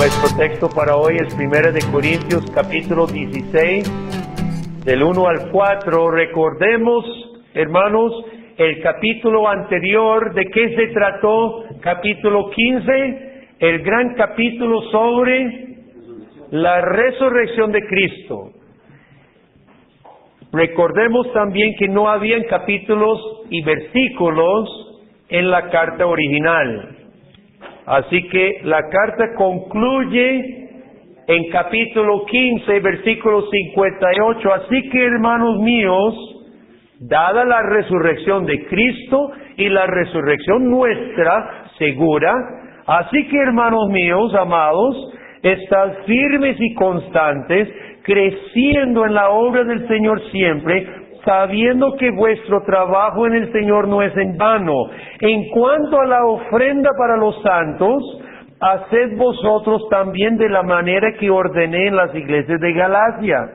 Nuestro texto para hoy es 1 Corintios capítulo 16, del 1 al 4. Recordemos, hermanos, el capítulo anterior, ¿de qué se trató? Capítulo 15, el gran capítulo sobre la resurrección de Cristo. Recordemos también que no habían capítulos y versículos en la carta original. Así que la carta concluye en capítulo 15, versículo 58. Así que, hermanos míos, dada la resurrección de Cristo y la resurrección nuestra segura, así que, hermanos míos, amados, estad firmes y constantes, creciendo en la obra del Señor siempre, sabiendo que vuestro trabajo en el Señor no es en vano. En cuanto a la ofrenda para los santos, haced vosotros también de la manera que ordené en las iglesias de Galacia.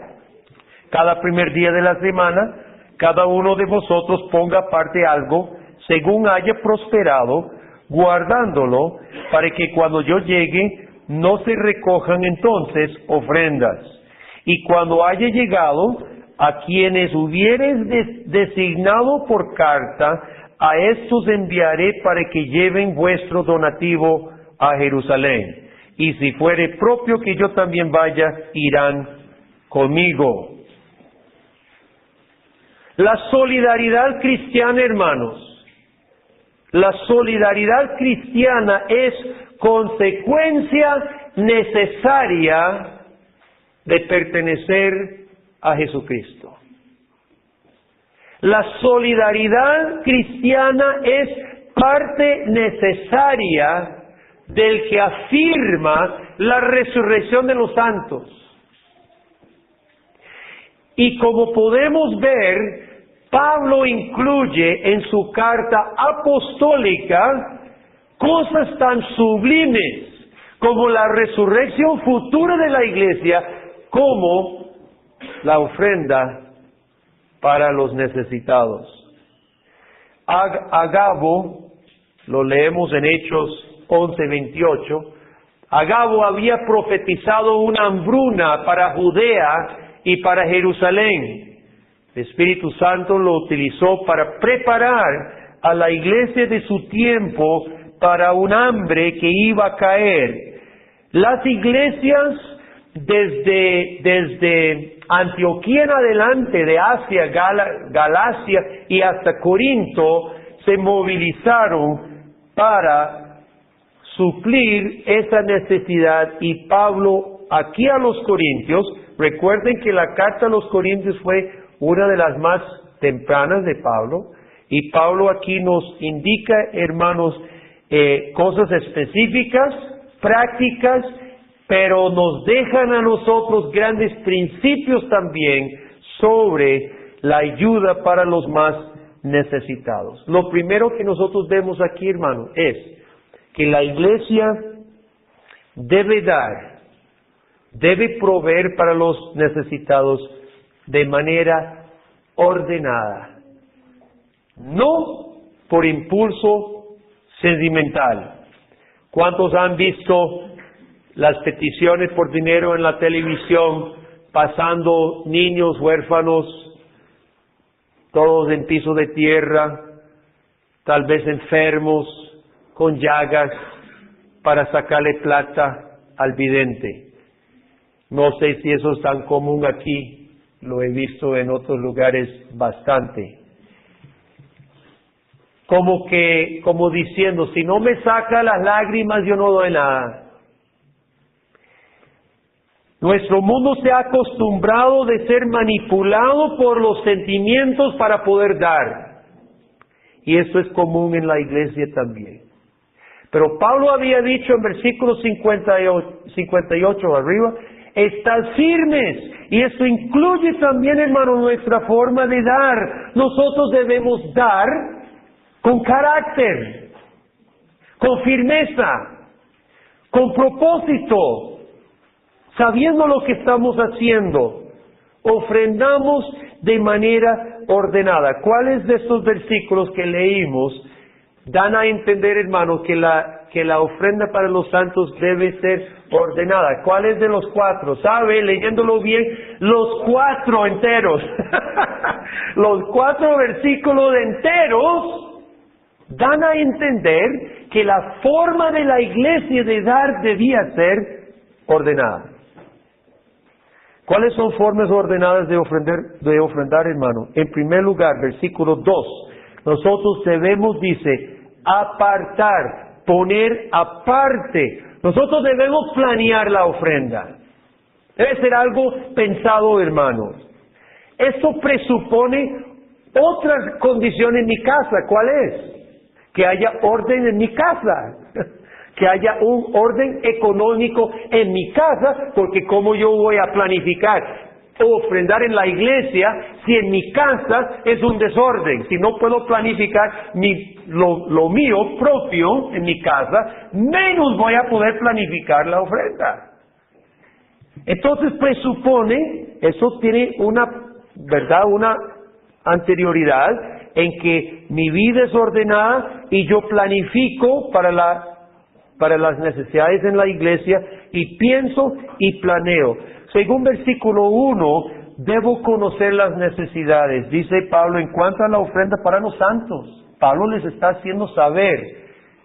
Cada primer día de la semana, cada uno de vosotros ponga aparte algo, según haya prosperado, guardándolo, para que cuando yo llegue, no se recojan entonces ofrendas. Y cuando haya llegado, a quienes hubieres designado por carta, a estos enviaré para que lleven vuestro donativo a Jerusalén. Y si fuere propio que yo también vaya, irán conmigo. La solidaridad cristiana, hermanos, la solidaridad cristiana es consecuencia necesaria de pertenecer a Jesucristo. La solidaridad cristiana es parte necesaria del que afirma la resurrección de los santos. Y como podemos ver, Pablo incluye en su carta apostólica cosas tan sublimes como la resurrección futura de la iglesia, como la ofrenda para los necesitados. Agabo, lo leemos en Hechos 11:28, Agabo había profetizado una hambruna para Judea y para Jerusalén. El Espíritu Santo lo utilizó para preparar a la iglesia de su tiempo para un hambre que iba a caer. Las iglesias desde Antioquía en adelante, de Asia, Galacia y hasta Corinto, se movilizaron para suplir esa necesidad. Y Pablo, aquí a los Corintios, recuerden que la carta a los Corintios fue una de las más tempranas de Pablo, y Pablo aquí nos indica, hermanos, cosas específicas, prácticas, pero nos dejan a nosotros grandes principios también sobre la ayuda para los más necesitados. Lo primero que nosotros vemos aquí, hermano, es que la iglesia debe dar, debe proveer para los necesitados de manera ordenada, no por impulso sentimental. ¿Cuántos han visto las peticiones por dinero en la televisión, pasando niños huérfanos, todos en piso de tierra, tal vez enfermos, con llagas, para sacarle plata al vidente? No sé si eso es tan común aquí, lo he visto en otros lugares bastante. Como diciendo, si no me saca las lágrimas, yo no doy nada. Nuestro mundo se ha acostumbrado de ser manipulado por los sentimientos para poder dar. Y eso es común en la iglesia también. Pero Pablo había dicho en versículo 58 arriba, estad firmes. Y eso incluye también, hermano, nuestra forma de dar. Nosotros debemos dar con carácter, con firmeza, con propósito, sabiendo lo que estamos haciendo. Ofrendamos de manera ordenada. ¿Cuáles de estos versículos que leímos dan a entender, hermanos, que la ofrenda para los santos debe ser ordenada. ¿Cuál es de los 4? ¿Sabe? Leyéndolo bien, los 4 enteros. Los 4 versículos enteros dan a entender que la forma de la iglesia de dar debía ser ordenada. ¿Cuáles son formas ordenadas de ofrendar, hermano? En primer lugar, versículo 2. Nosotros debemos, dice, apartar, poner aparte. Nosotros debemos planear la ofrenda. Debe ser algo pensado, hermanos. Esto presupone otra condición en mi casa. ¿Cuál es? Que haya orden en mi casa. Que haya un orden económico en mi casa, porque ¿cómo yo voy a planificar o ofrendar en la iglesia si en mi casa es un desorden? Si no puedo planificar lo mío propio en mi casa, menos voy a poder planificar la ofrenda. Entonces presupone, eso tiene una anterioridad en que mi vida es ordenada y yo planifico para las necesidades en la iglesia y pienso y planeo. Según versículo 1, debo conocer las necesidades. Dice Pablo, en cuanto a la ofrenda para los santos, Pablo les está haciendo saber,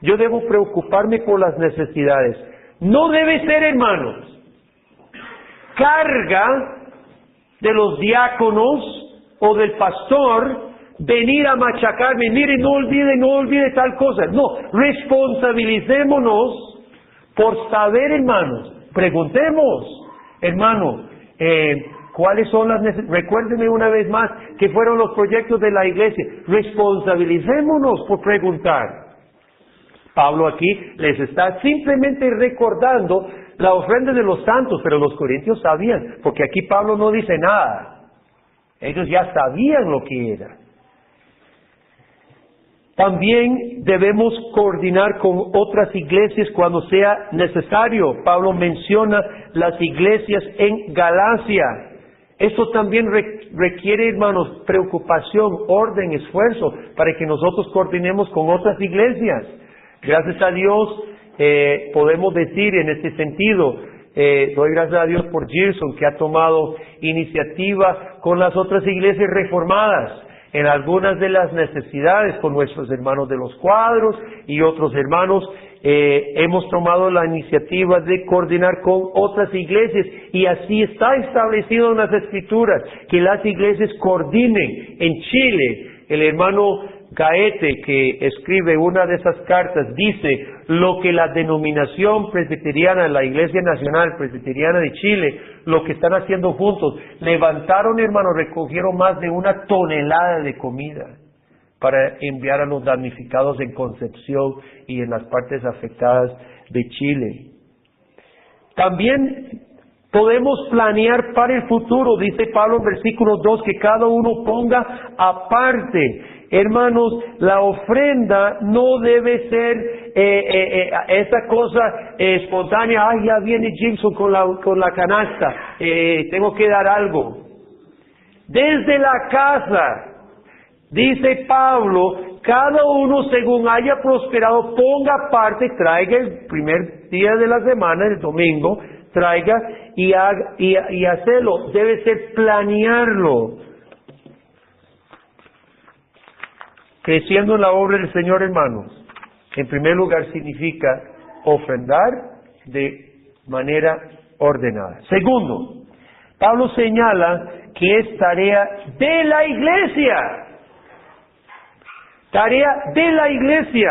yo debo preocuparme por las necesidades. No debe ser, hermanos, carga de los diáconos o del pastor venir a machacarme, mire, no olvide tal cosa. No, responsabilicémonos por saber, hermanos. Preguntemos, hermano, ¿cuáles son las necesidades? Recuérdeme una vez más que fueron los proyectos de la iglesia. Responsabilicémonos por preguntar. Pablo aquí les está simplemente recordando la ofrenda de los santos, pero los corintios sabían, porque aquí Pablo no dice nada. Ellos ya sabían lo que era. También debemos coordinar con otras iglesias cuando sea necesario. Pablo menciona las iglesias en Galacia. Esto también requiere, hermanos, preocupación, orden, esfuerzo, para que nosotros coordinemos con otras iglesias. Gracias a Dios podemos decir en este sentido, doy gracias a Dios por Gilson, que ha tomado iniciativa con las otras iglesias reformadas en algunas de las necesidades, con nuestros hermanos de los cuadros y otros hermanos. Hemos tomado la iniciativa de coordinar con otras iglesias, y así está establecido en las Escrituras, que las iglesias coordinen. En Chile, el hermano Gaete, que escribe una de esas cartas, dice lo que la denominación presbiteriana, la Iglesia Nacional Presbiteriana de Chile, lo que están haciendo juntos, levantaron, hermanos, recogieron más de 1 tonelada de comida para enviar a los damnificados en Concepción y en las partes afectadas de Chile. También podemos planear para el futuro, dice Pablo en versículo 2, que cada uno ponga aparte. Hermanos, la ofrenda no debe ser esa cosa espontánea. Ay, ya viene Gibson con la canasta, tengo que dar algo. Desde la casa, dice Pablo, cada uno según haya prosperado, ponga aparte, traiga el primer día de la semana, el domingo, traiga y hacerlo. Debe ser planearlo. Creciendo en la obra del Señor, hermanos, en primer lugar significa ofrendar de manera ordenada. Segundo, Pablo señala que es tarea de la iglesia. Tarea de la iglesia.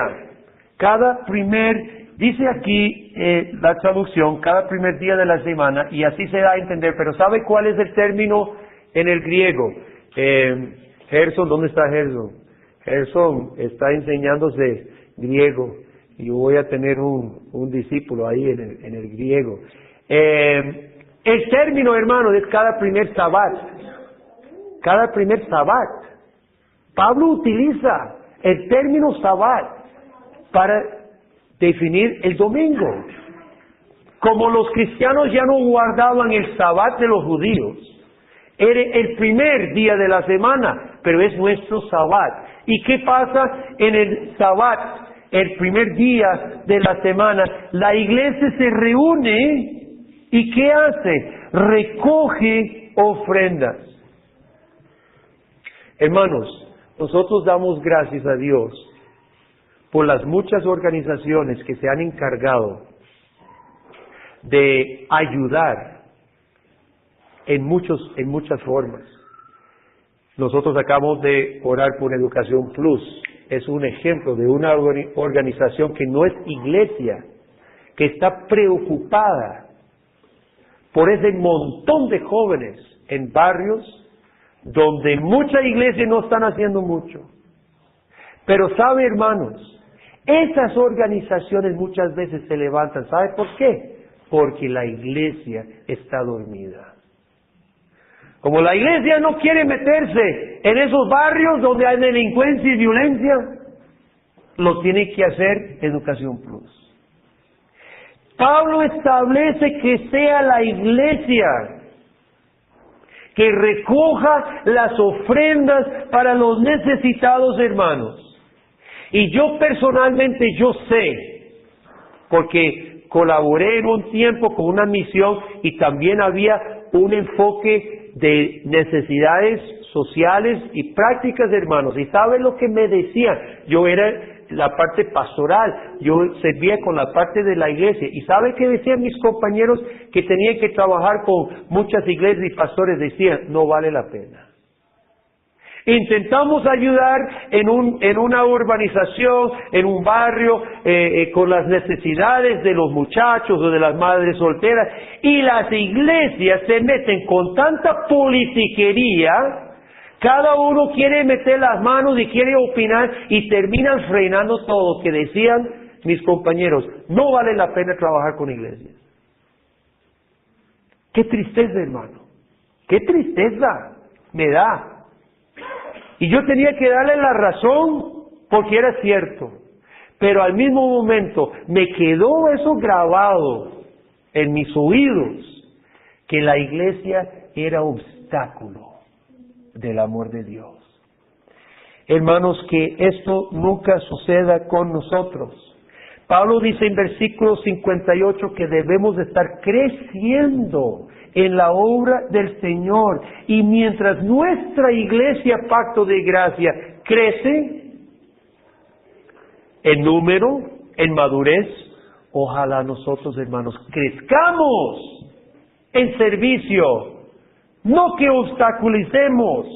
Dice aquí la traducción, cada primer día de la semana, y así se da a entender, pero ¿sabe cuál es el término en el griego? Gerson, ¿dónde está Gerson? Gerson está enseñándose griego, y yo voy a tener un discípulo ahí en el griego. El término, hermano, es cada primer sabbat. Cada primer sabbat. Pablo utiliza el término sabbat para definir el domingo. Como los cristianos ya no guardaban el sabbat de los judíos, era el primer día de la semana. pero es nuestro Sabbat. ¿Y qué pasa en el Sabbat? El primer día de la semana, la iglesia se reúne y ¿qué hace? Recoge ofrendas. Hermanos, nosotros damos gracias a Dios por las muchas organizaciones que se han encargado de ayudar en muchas formas. Nosotros acabamos de orar por Educación Plus. Es un ejemplo de una organización que no es iglesia, que está preocupada por ese montón de jóvenes en barrios donde muchas iglesias no están haciendo mucho. Pero sabe, hermanos, esas organizaciones muchas veces se levantan. ¿Sabe por qué? Porque la iglesia está dormida. Como la iglesia no quiere meterse en esos barrios donde hay delincuencia y violencia, lo tiene que hacer Educación Plus. Pablo establece que sea la iglesia que recoja las ofrendas para los necesitados, hermanos. Y yo personalmente, yo sé, porque colaboré en un tiempo con una misión y también había un enfoque de necesidades sociales y prácticas, hermanos. ¿Y saben lo que me decían? Yo era la parte pastoral, yo servía con la parte de la iglesia. ¿Y sabe qué decían mis compañeros que tenían que trabajar con muchas iglesias y pastores? Decían, no vale la pena. Intentamos ayudar en una urbanización, en un barrio, con las necesidades de los muchachos o de las madres solteras, y las iglesias se meten con tanta politiquería, cada uno quiere meter las manos y quiere opinar y terminan frenando todo, que decían mis compañeros, no vale la pena trabajar con iglesias. Qué tristeza, hermano, qué tristeza me da. Y yo tenía que darle la razón porque era cierto. Pero al mismo momento me quedó eso grabado en mis oídos, que la iglesia era obstáculo del amor de Dios. Hermanos, que esto nunca suceda con nosotros. Pablo dice en versículo 58 que debemos estar creciendo en la obra del Señor. Y mientras nuestra iglesia Pacto de Gracia crece en número, en madurez, ojalá nosotros, hermanos, crezcamos en servicio, no que obstaculicemos.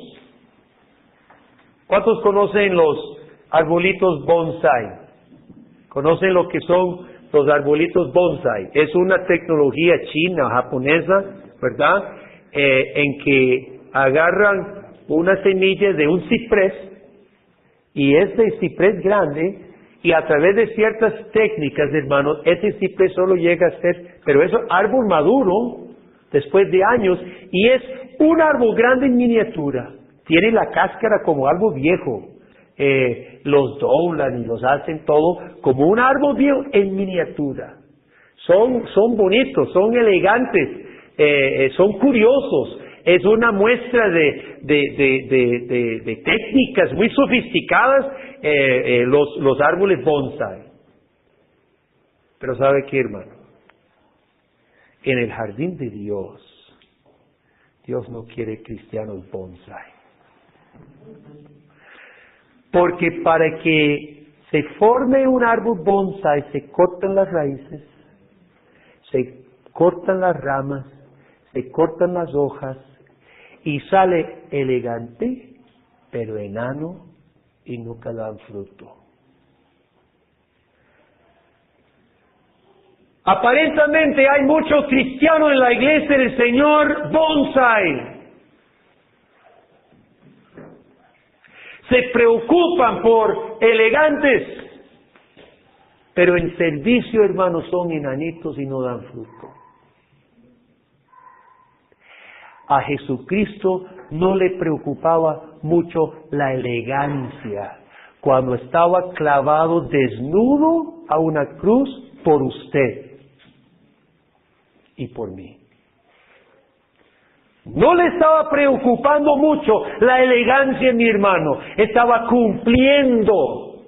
¿Cuántos conocen los arbolitos bonsai? ¿Conocen lo que son los arbolitos bonsai? Es una tecnología china, japonesa, ¿verdad? En que agarran una semilla de un ciprés, y ese ciprés grande, y a través de ciertas técnicas, hermanos, ese ciprés solo llega a ser, pero es un árbol maduro, después de años, y es un árbol grande en miniatura. Tiene la cáscara como árbol viejo. Los doblan y los hacen todo como un árbol viejo en miniatura. Son bonitos, son elegantes, son curiosos. Es una muestra de técnicas muy sofisticadas, los árboles bonsai. Pero ¿sabe qué, hermano? En el jardín de Dios, Dios no quiere cristianos bonsai. Porque para que se forme un árbol bonsai se cortan las raíces, se cortan las ramas, se cortan las hojas y sale elegante, pero enano y nunca dan fruto. Aparentemente hay muchos cristianos en la iglesia del Señor bonsai. Se preocupan por elegantes, pero en servicio, hermanos, son enanitos y no dan fruto. A Jesucristo no le preocupaba mucho la elegancia cuando estaba clavado desnudo a una cruz por usted y por mí. No le estaba preocupando mucho la elegancia, mi hermano. Estaba cumpliendo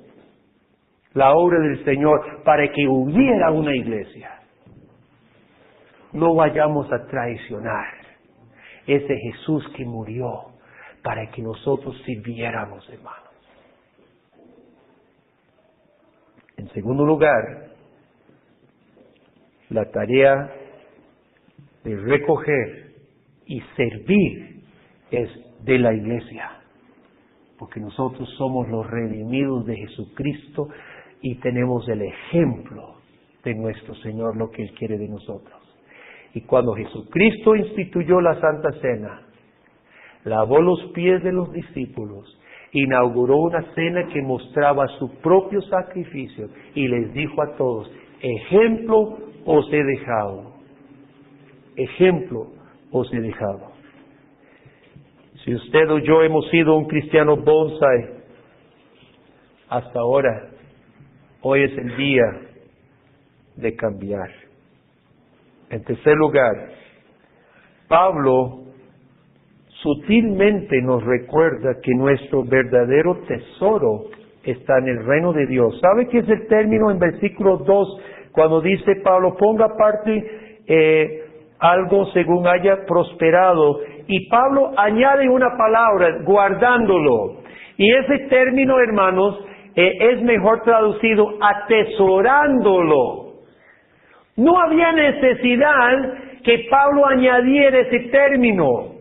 la obra del Señor para que hubiera una iglesia. No vayamos a traicionar ese Jesús que murió para que nosotros sirviéramos, hermanos. En segundo lugar, la tarea de recoger y servir es de la iglesia, porque nosotros somos los redimidos de Jesucristo y tenemos el ejemplo de nuestro Señor, lo que Él quiere de nosotros. Y cuando Jesucristo instituyó la Santa Cena, lavó los pies de los discípulos, inauguró una cena que mostraba su propio sacrificio y les dijo a todos: ejemplo os he dejado, ejemplo os he dejado. Si usted o yo hemos sido un cristiano bonsai hasta ahora, hoy es el día de cambiar. En tercer lugar, Pablo sutilmente nos recuerda que nuestro verdadero tesoro está en el reino de Dios. ¿Sabe qué es el término en versículo 2 cuando dice Pablo: ponga aparte algo según haya prosperado? Y Pablo añade una palabra: guardándolo. Y ese término, hermanos, es mejor traducido atesorándolo. No había necesidad que Pablo añadiera ese término.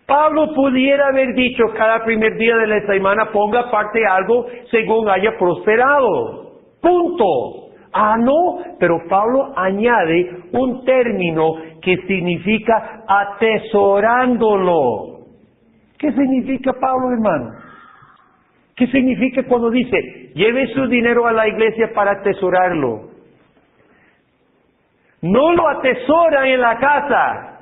Pablo pudiera haber dicho: cada primer día de la semana ponga aparte algo según haya prosperado. Punto. Ah, no, pero Pablo añade un término que significa atesorándolo. ¿Qué significa, Pablo, hermano? ¿Qué significa cuando dice: lleve su dinero a la iglesia para atesorarlo? No lo atesora en la casa.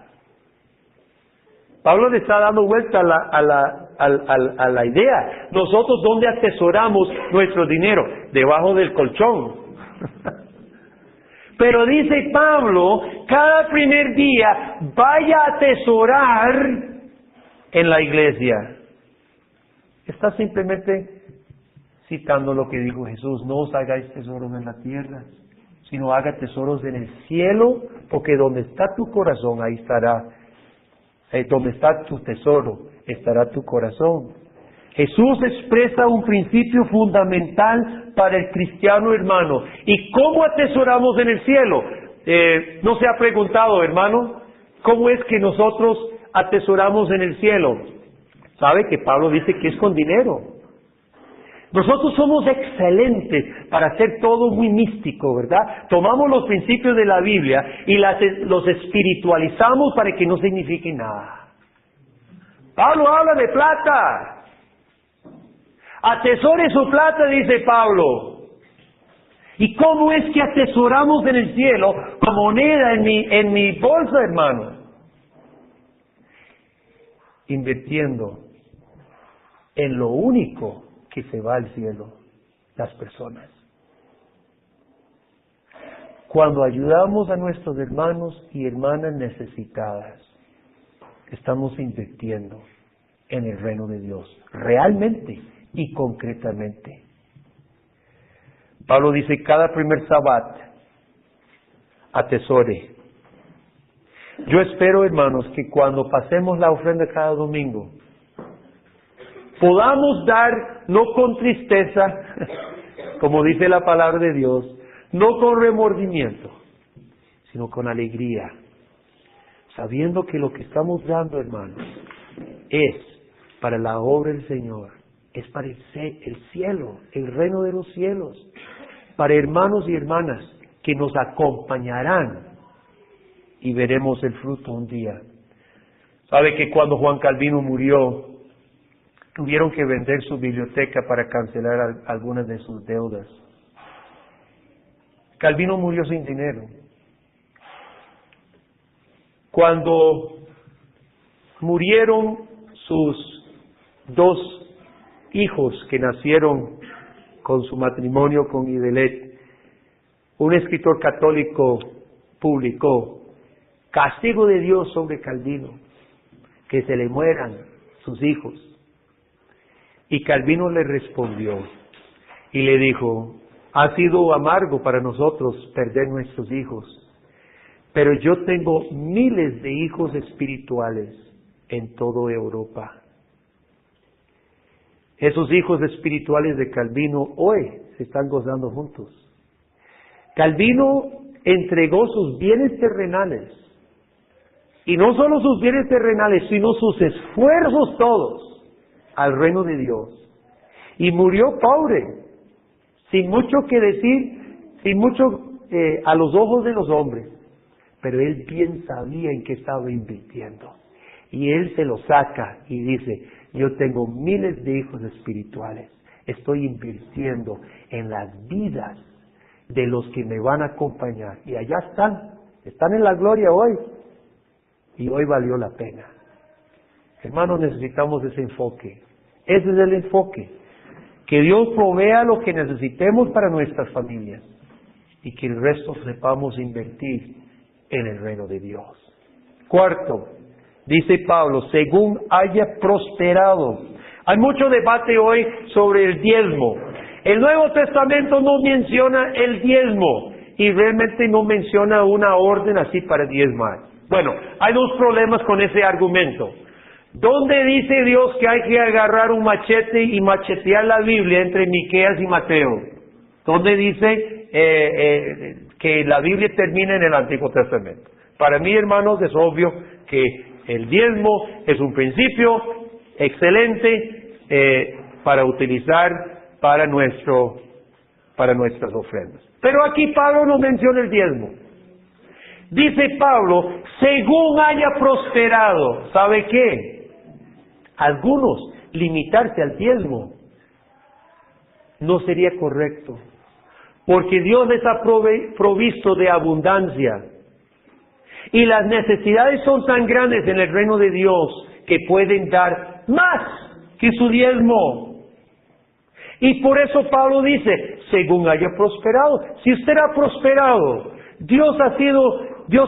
Pablo le está dando vuelta a la idea. Nosotros, ¿dónde atesoramos nuestro dinero? Debajo del colchón. Pero dice Pablo: cada primer día vaya a atesorar en la iglesia. Está simplemente citando lo que dijo Jesús: no os hagáis tesoros en la tierra, sino haga tesoros en el cielo, porque donde está tu corazón, ahí estará. Donde está tu tesoro, estará tu corazón. Jesús expresa un principio fundamental para el cristiano, hermano. ¿Y cómo atesoramos en el cielo? ¿No se ha preguntado, hermano, cómo es que nosotros atesoramos en el cielo? ¿Sabe que Pablo dice que es con dinero? Nosotros somos excelentes para hacer todo muy místico, ¿verdad? Tomamos los principios de la Biblia y los espiritualizamos para que no signifiquen nada. Pablo habla de plata. Atesore su plata, dice Pablo. ¿Y cómo es que atesoramos en el cielo con moneda en mi bolsa, hermano? Invirtiendo en lo único que se va al cielo: las personas. Cuando ayudamos a nuestros hermanos y hermanas necesitadas, estamos invirtiendo en el reino de Dios, realmente y concretamente. Pablo dice: cada primer sabbat atesore. Yo espero, hermanos, que cuando pasemos la ofrenda cada domingo, podamos dar no con tristeza, como dice la palabra de Dios, no con remordimiento, sino con alegría, sabiendo que lo que estamos dando, hermanos, es para la obra del Señor, es para el cielo, el reino de los cielos, para hermanos y hermanas que nos acompañarán y veremos el fruto un día. ¿Sabe que cuando Juan Calvino murió, tuvieron que vender su biblioteca para cancelar algunas de sus deudas? Calvino murió sin dinero. Cuando murieron sus 2 hijos que nacieron con su matrimonio con Idelette, un escritor católico publicó: castigo de Dios sobre Calvino. que se le mueran sus hijos. Y Calvino le respondió y le dijo, ha sido amargo para nosotros perder nuestros hijos, pero yo tengo miles de hijos espirituales en toda Europa. Esos hijos espirituales de Calvino hoy se están gozando juntos. Calvino entregó sus bienes terrenales, y no solo sus bienes terrenales, sino sus esfuerzos todos, al reino de Dios. Y murió pobre, sin mucho que decir, sin mucho a los ojos de los hombres. Pero él bien sabía en qué estaba invirtiendo. Y él se lo saca y dice, yo tengo miles de hijos espirituales. Estoy invirtiendo en las vidas de los que me van a acompañar. Y allá están en la gloria hoy. Y hoy valió la pena. Hermanos, necesitamos ese enfoque. Ese es el enfoque. Que Dios provea lo que necesitemos para nuestras familias. Y que el resto sepamos invertir en el reino de Dios. Cuarto, dice Pablo, según haya prosperado. Hay mucho debate hoy sobre el diezmo. El Nuevo Testamento no menciona el diezmo y realmente no menciona una orden así para diezmar. Bueno, hay dos problemas con ese argumento. ¿Dónde dice Dios que hay que agarrar un machete y machetear la Biblia entre Miqueas y Mateo? ¿Dónde dice que la Biblia termina en el Antiguo Testamento? Para mí, hermanos, es obvio que el diezmo es un principio excelente para utilizar para nuestras ofrendas. Pero aquí Pablo no menciona el diezmo. Dice Pablo, según haya prosperado. ¿Sabe qué? Algunos, limitarse al diezmo no sería correcto. Porque Dios les ha provisto de abundancia. Y las necesidades son tan grandes en el reino de Dios que pueden dar más que su diezmo. Y por eso Pablo dice, según haya prosperado. Si usted ha prosperado, Dios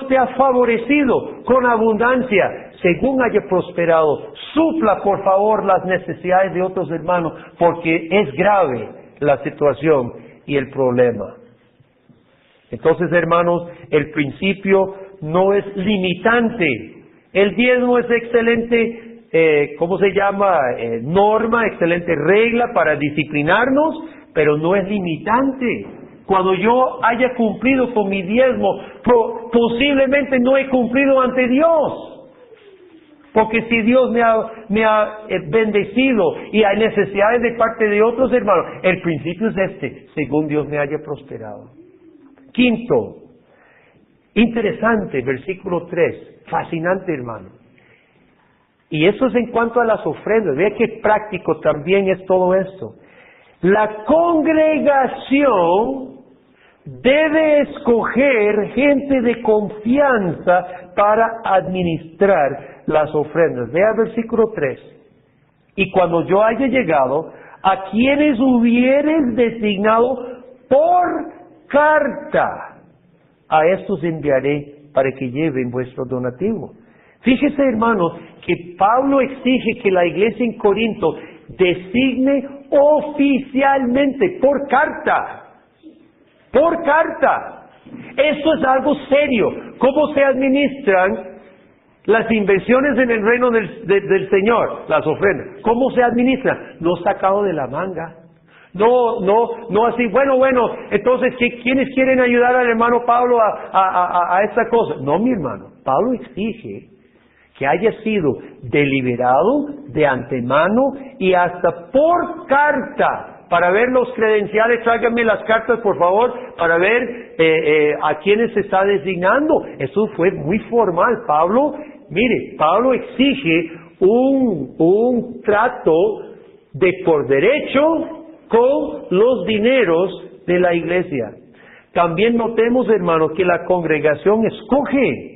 te ha favorecido con abundancia. Según haya prosperado, supla por favor las necesidades de otros hermanos, porque es grave la situación y el problema. Entonces, hermanos, el principio no es limitante. El diezmo es excelente, norma, excelente regla para disciplinarnos, pero no es limitante. Cuando yo haya cumplido con mi diezmo, posiblemente no he cumplido ante Dios. Porque si Dios me ha bendecido y hay necesidades de parte de otros hermanos, el principio es este, según Dios me haya prosperado. Quinto, interesante, versículo 3, fascinante, hermano. Y eso es en cuanto a las ofrendas. Vea qué práctico también es todo esto. La congregación debe escoger gente de confianza para administrar las ofrendas. Vea versículo 3. Y cuando yo haya llegado, a quienes hubieres designado por carta, a estos enviaré para que lleven vuestro donativo. Fíjese, hermanos, que Pablo exige que la iglesia en Corinto designe oficialmente, por carta. Por carta. Esto es algo serio. ¿Cómo se administran las inversiones en el reino del Señor, las ofrendas? ¿Cómo se administran? No sacado de la manga. No así, bueno, entonces, ¿quiénes quieren ayudar al hermano Pablo a esta cosa? No, mi hermano, Pablo exige que haya sido deliberado de antemano y hasta por carta. Para ver los credenciales, tráiganme las cartas, por favor, para ver a quiénes se está designando. Eso fue muy formal. Pablo exige un trato de por derecho con los dineros de la iglesia. También notemos, hermanos, que la congregación escoge.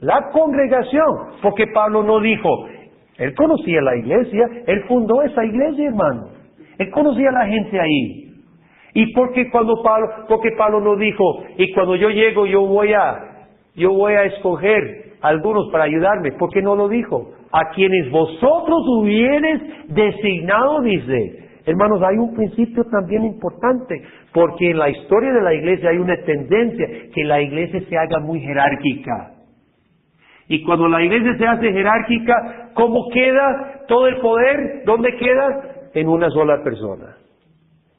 La congregación, porque Pablo no dijo, él conocía la iglesia, él fundó esa iglesia, hermano. Él conocía a la gente ahí. Y porque Pablo no dijo, y cuando yo llego yo voy a escoger a algunos para ayudarme. ¿Por qué no lo dijo? a quienes vosotros hubieres designado, dice. Hermanos, hay un principio también importante, porque en la historia de la iglesia hay una tendencia que la iglesia se haga muy jerárquica. Y cuando la iglesia se hace jerárquica, ¿cómo queda todo el poder? ¿Dónde queda? En una sola persona.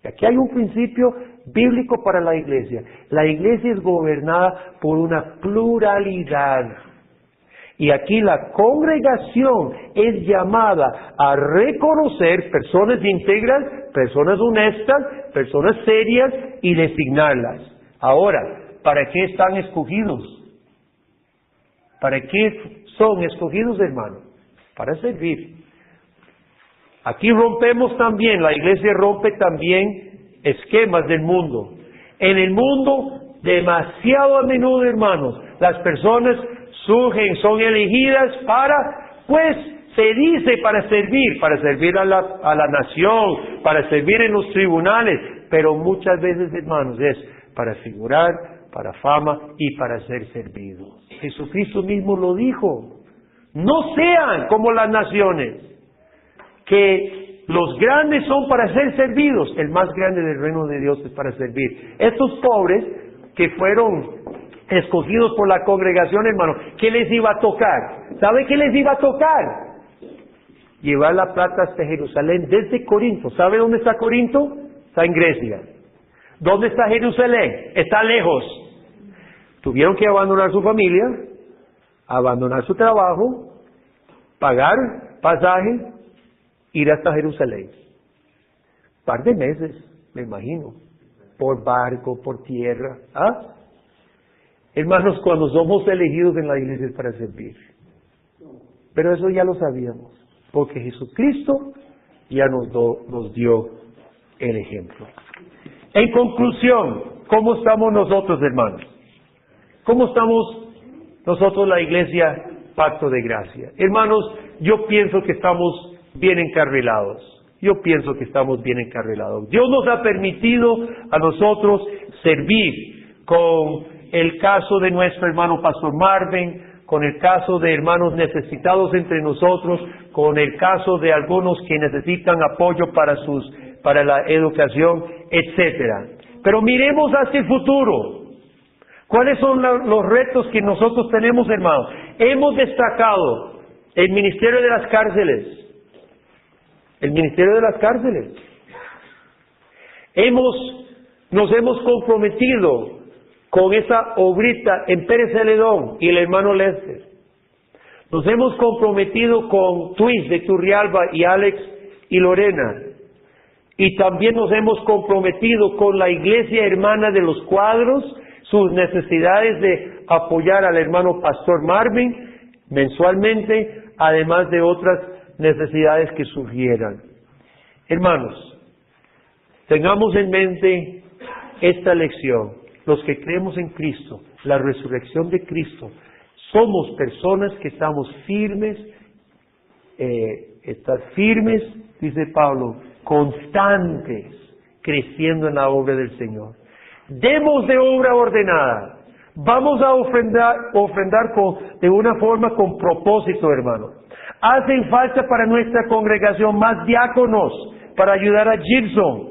Y aquí hay un principio bíblico para la iglesia. La iglesia es gobernada por una pluralidad. Y aquí la congregación es llamada a reconocer personas íntegras, personas honestas, personas serias y designarlas. Ahora, ¿para qué están escogidos? ¿Para qué son escogidos, hermano? Para servir. Aquí rompemos también, la iglesia rompe también esquemas del mundo. En el mundo, demasiado a menudo, hermanos, las personas surgen, son elegidas pues se dice para servir a la nación, para servir en los tribunales, pero muchas veces, hermanos, es para figurar, para fama y para ser servidos. Jesucristo mismo lo dijo: no sean como las naciones, que los grandes son para ser servidos, el más grande del reino de Dios es para servir. Estos pobres que fueron escogidos por la congregación, hermano, ¿qué les iba a tocar? ¿Sabe qué les iba a tocar? Llevar la plata hasta Jerusalén desde Corinto. ¿Sabe dónde está Corinto? Está en Grecia. ¿Dónde está Jerusalén? Está lejos. Tuvieron que abandonar su familia, abandonar su trabajo, pagar pasaje, ir hasta Jerusalén. Un par de meses, me imagino, por barco, por tierra. ¿Ah? Hermanos, cuando somos elegidos en la iglesia es para servir. Pero eso ya lo sabíamos, porque Jesucristo ya nos dio el ejemplo. En conclusión, ¿cómo estamos nosotros, hermanos? ¿Cómo estamos nosotros, la iglesia Pacto de Gracia? Hermanos, yo pienso que estamos bien encarrilados. Dios nos ha permitido a nosotros servir con el caso de nuestro hermano Pastor Marvin, con el caso de hermanos necesitados entre nosotros, con el caso de algunos que necesitan apoyo para la educación, etcétera. Pero miremos hacia el futuro. ¿Cuáles son los retos que nosotros tenemos, hermanos? Hemos destacado el ministerio de las cárceles. Nos hemos comprometido con esa obrita en Pérez Celedón y el hermano Lester. Nos hemos comprometido con Twins de Turrialba y Alex y Lorena. Y también nos hemos comprometido con la iglesia hermana de los Cuadros, sus necesidades de apoyar al hermano Pastor Marvin mensualmente, además de otras necesidades que surgieran. Hermanos, tengamos en mente esta lección. Los que creemos en Cristo, la resurrección de Cristo, somos personas que estamos firmes, dice Pablo, constantes, creciendo en la obra del Señor. Demos de obra ordenada. Vamos a ofrendar de una forma con propósito, hermano. Hacen falta para nuestra congregación más diáconos para ayudar a Gibson,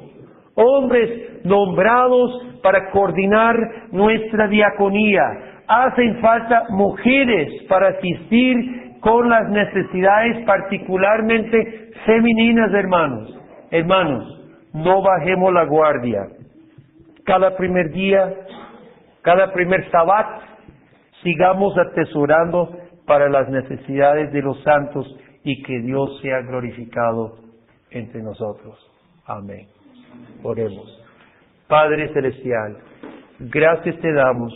hombres nombrados para coordinar nuestra diaconía. Hacen falta mujeres para asistir con las necesidades particularmente femeninas, hermanos. Hermanos, no bajemos la guardia. Cada primer día, cada primer sabbat, sigamos atesorando para las necesidades de los santos y que Dios sea glorificado entre nosotros. Amén. Oremos. Padre Celestial, gracias te damos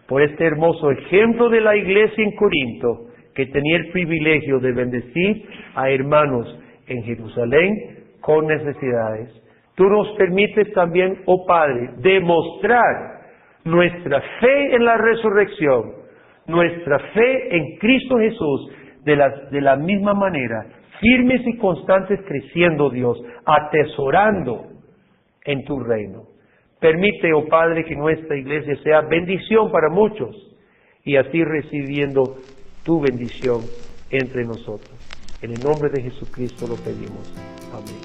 por este hermoso ejemplo de la iglesia en Corinto, que tenía el privilegio de bendecir a hermanos en Jerusalén con necesidades. Tú nos permites también, oh Padre, demostrar nuestra fe en la resurrección, nuestra fe en Cristo Jesús, de la misma manera, firmes y constantes creciendo, Dios, atesorando en tu reino. Permite, oh Padre, que nuestra iglesia sea bendición para muchos y así recibiendo tu bendición entre nosotros. En el nombre de Jesucristo lo pedimos. Amén.